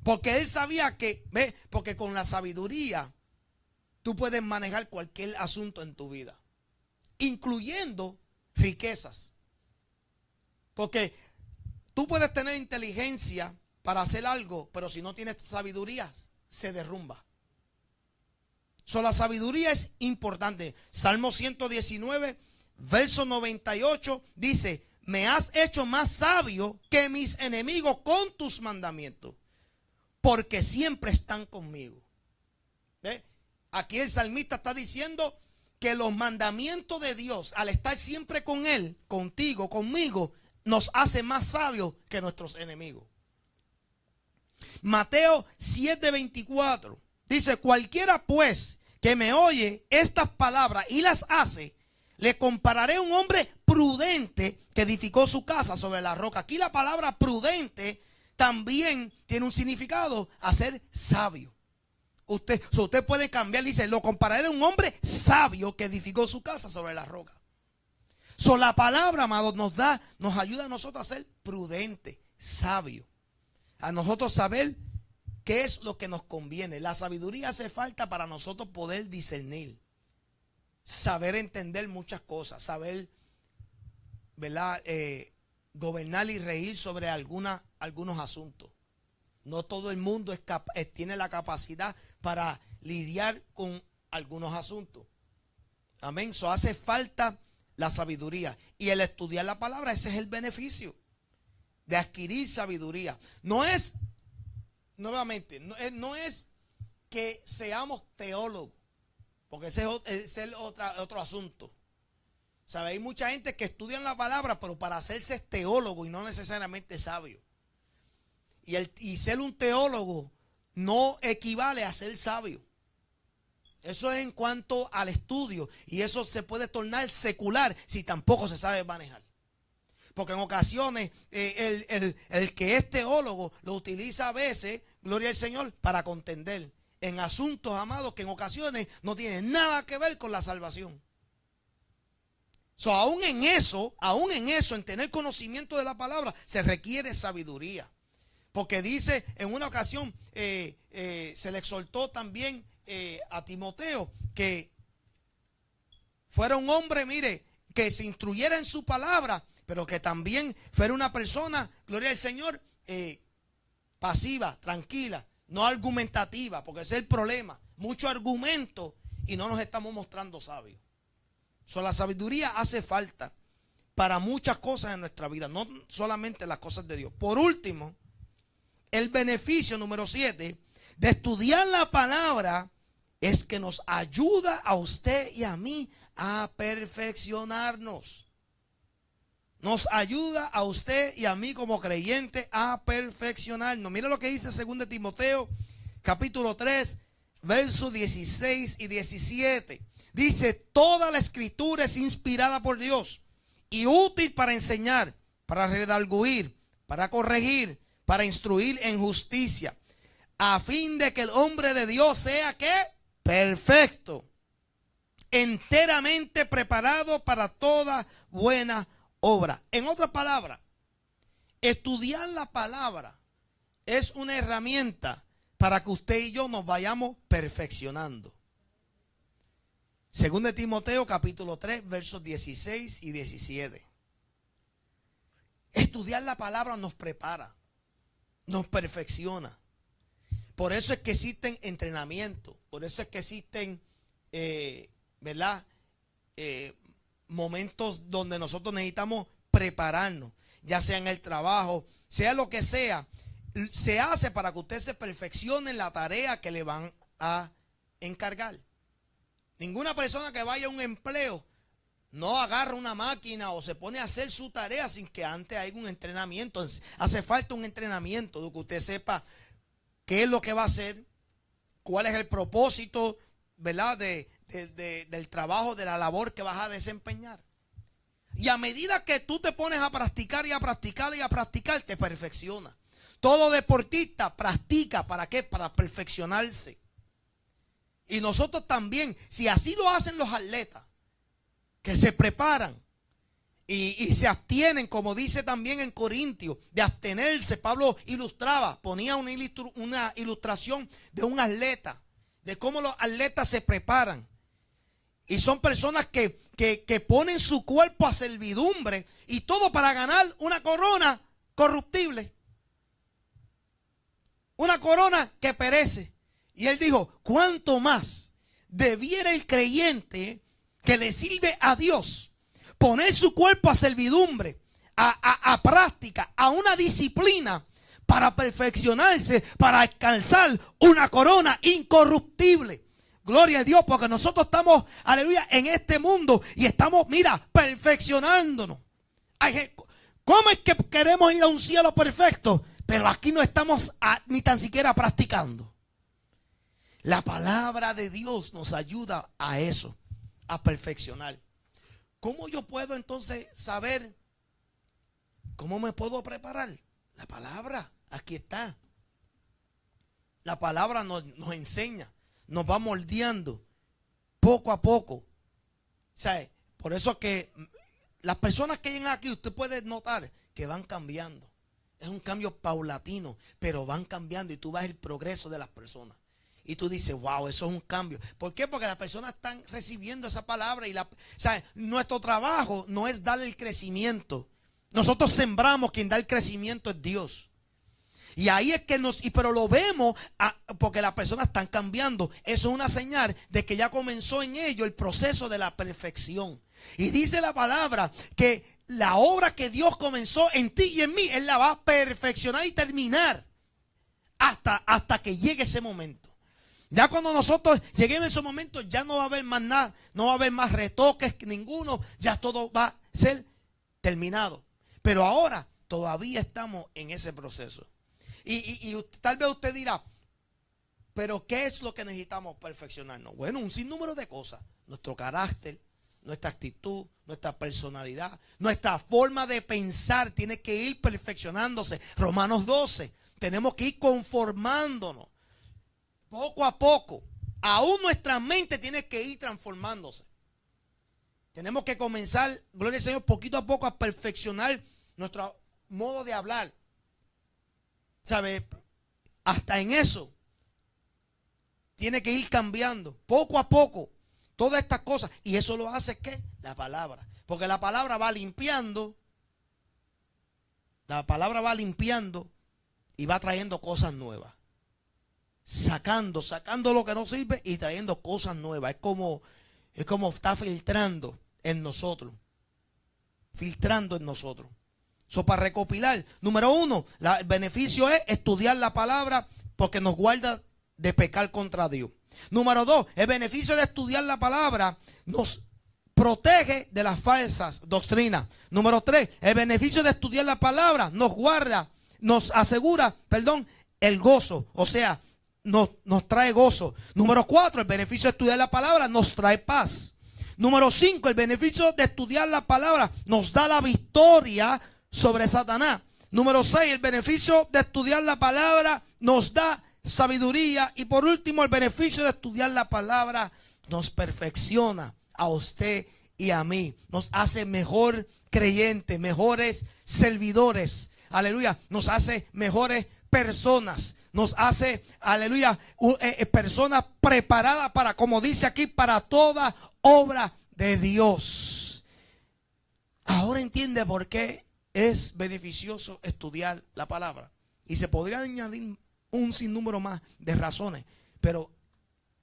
Porque Él sabía que, ¿ve? Porque con la sabiduría tú puedes manejar cualquier asunto en tu vida, incluyendo riquezas. Porque tú puedes tener inteligencia para hacer algo, pero si no tienes sabiduría, se derrumba. La sabiduría es importante. Salmo 119, verso 98 dice: me has hecho más sabio que mis enemigos con tus mandamientos, porque siempre están conmigo. ¿Ve? Aquí el salmista está diciendo que los mandamientos de Dios, al estar siempre con Él, contigo, conmigo, nos hace más sabios que nuestros enemigos. Mateo 7:24 dice: cualquiera pues que me oye estas palabras y las hace, le compararé a un hombre prudente que edificó su casa sobre la roca. Aquí la palabra prudente también tiene un significado: hacer sabio. Usted puede cambiar, dice: lo compararé a un hombre sabio que edificó su casa sobre la roca. La palabra, amados, nos ayuda a nosotros a ser prudentes, sabios, a nosotros saber qué es lo que nos conviene. La sabiduría hace falta para nosotros poder discernir, saber entender muchas cosas, saber, ¿verdad? Gobernar y regir sobre algunos asuntos. No todo el mundo tiene la capacidad para lidiar con algunos asuntos. Amén. Eso hace falta la sabiduría. Y el estudiar la palabra, ese es el beneficio de adquirir sabiduría. No es, nuevamente, no es que seamos teólogos, porque ese es otro asunto. ¿Sabe? Hay mucha gente que estudia la palabra, pero para hacerse teólogo y no necesariamente sabio. Y ser un teólogo no equivale a ser sabio. Eso es en cuanto al estudio, y eso se puede tornar secular si tampoco se sabe manejar. Porque en ocasiones el que es teólogo lo utiliza a veces, gloria al Señor, para contender en asuntos, amados, que en ocasiones no tienen nada que ver con la salvación. Aún en eso, en tener conocimiento de la palabra, se requiere sabiduría. Porque dice en una ocasión, se le exhortó también a Timoteo que fuera un hombre, mire, que se instruyera en su palabra, pero que también fuera una persona, gloria al Señor, pasiva, tranquila, no argumentativa, porque ese es el problema. Mucho argumento y no nos estamos mostrando sabios. La sabiduría hace falta para muchas cosas en nuestra vida, no solamente las cosas de Dios. Por último, el beneficio número 7 de estudiar la palabra es que nos ayuda a usted y a mí a perfeccionarnos. Nos ayuda a usted y a mí como creyente a perfeccionarnos. Mira lo que dice 2 Timoteo capítulo 3, versos 16 y 17. Dice: toda la escritura es inspirada por Dios y útil para enseñar, para redarguir, para corregir, para instruir en justicia, a fin de que el hombre de Dios sea, ¿qué? perfecto, enteramente preparado para toda buena obra. En otras palabras, estudiar la palabra es una herramienta para que usted y yo nos vayamos perfeccionando. Según de Timoteo capítulo 3 versos 16 y 17. Estudiar la palabra nos prepara, nos perfecciona. Por eso es que existen entrenamientos, por eso es que existen, ¿verdad? Momentos donde nosotros necesitamos prepararnos, ya sea en el trabajo, sea lo que sea. Se hace para que usted se perfeccione en la tarea que le van a encargar. Ninguna persona que vaya a un empleo no agarra una máquina o se pone a hacer su tarea sin que antes haya un entrenamiento. Hace falta un entrenamiento de que usted sepa qué es lo que va a hacer, cuál es el propósito, ¿verdad? Del trabajo, de la labor que vas a desempeñar. Y a medida que tú te pones a practicar y a practicar y a practicar, te perfecciona. Todo deportista practica, ¿para qué? Para perfeccionarse. Y nosotros también, si así lo hacen los atletas, que se preparan y se abstienen, como dice también en Corintios, de abstenerse. Pablo ilustraba, ponía una ilustración de un atleta, de cómo los atletas se preparan. Y son personas que ponen su cuerpo a servidumbre y todo para ganar una corona corruptible. Una corona que perece. Y él dijo, ¿cuánto más debiera el creyente que le sirve a Dios poner su cuerpo a servidumbre, a práctica, a una disciplina para perfeccionarse, para alcanzar una corona incorruptible? Gloria a Dios, porque nosotros estamos, aleluya, en este mundo y estamos, mira, perfeccionándonos. ¿Cómo es que queremos ir a un cielo perfecto? Pero aquí no estamos ni tan siquiera practicando. La palabra de Dios nos ayuda a eso, a perfeccionar. ¿Cómo yo puedo entonces saber cómo me puedo preparar? La palabra, aquí está. La palabra nos enseña, nos va moldeando poco a poco. O sea, por eso que las personas que llegan aquí, usted puede notar que van cambiando. Es un cambio paulatino, pero van cambiando y tú ves el progreso de las personas. Y tú dices, wow, eso es un cambio. ¿Por qué? Porque las personas están recibiendo esa palabra. Nuestro trabajo no es darle el crecimiento. Nosotros sembramos, quien da el crecimiento es Dios. Y ahí es que pero lo vemos porque las personas están cambiando. Eso es una señal de que ya comenzó en ellos el proceso de la perfección. Y dice la palabra que la obra que Dios comenzó en ti y en mí, Él la va a perfeccionar y terminar hasta que llegue ese momento. Ya cuando nosotros lleguemos a ese momento, ya no va a haber más nada, no va a haber más retoques ninguno, ya todo va a ser terminado. Pero ahora todavía estamos en ese proceso. Y tal vez usted dirá, pero ¿qué es lo que necesitamos perfeccionarnos? Bueno, un sinnúmero de cosas. Nuestro carácter, nuestra actitud, nuestra personalidad, nuestra forma de pensar tiene que ir perfeccionándose. Romanos 12, tenemos que ir conformándonos. Poco a poco, aún nuestra mente tiene que ir transformándose. Tenemos que comenzar, gloria al Señor, poquito a poco a perfeccionar nuestro modo de hablar. ¿Sabe? Hasta en eso tiene que ir cambiando, poco a poco, todas estas cosas. Y eso lo hace, ¿qué? La palabra. Porque la palabra va limpiando. La palabra va limpiando y va trayendo cosas nuevas. Sacando lo que no sirve y trayendo cosas nuevas. Es como está filtrando en nosotros. Filtrando en nosotros. Para recopilar, número 1, el beneficio es estudiar la palabra porque nos guarda de pecar contra Dios. Número 2, el beneficio de estudiar la palabra nos protege de las falsas doctrinas. Número 3, el beneficio de estudiar la palabra nos asegura, el gozo. O sea, nos trae gozo. Número 4, el beneficio de estudiar la palabra nos trae paz. Número 5, el beneficio de estudiar la palabra nos da la victoria sobre Satanás. Número 6, el beneficio de estudiar la palabra nos da sabiduría. Y por último, el beneficio de estudiar la palabra nos perfecciona a usted y a mí. Nos hace mejor creyentes, mejores servidores. Aleluya. Nos hace mejores personas. Nos hace, aleluya, personas preparadas para, como dice aquí, para toda obra de Dios. Ahora entiende por qué es beneficioso estudiar la palabra. Y se podría añadir un sinnúmero más de razones. Pero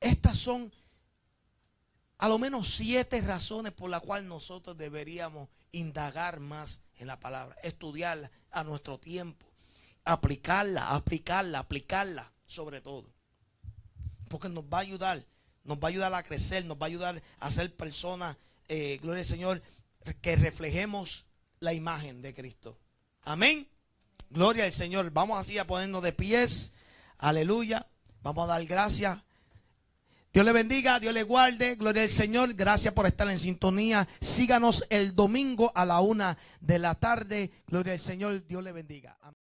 estas son a lo menos 7 razones por las cuales nosotros deberíamos indagar más en la palabra. Estudiarla a nuestro tiempo. Aplicarla sobre todo. Porque nos va a ayudar a crecer, nos va a ayudar a ser personas, gloria al Señor, que reflejemos la imagen de Cristo. Amén. Gloria al Señor. Vamos así a ponernos de pies. Aleluya. Vamos a dar gracias. Dios le bendiga, Dios le guarde. Gloria al Señor. Gracias por estar en sintonía. Síganos el domingo a la 1 de la tarde. Gloria al Señor. Dios le bendiga. Amén.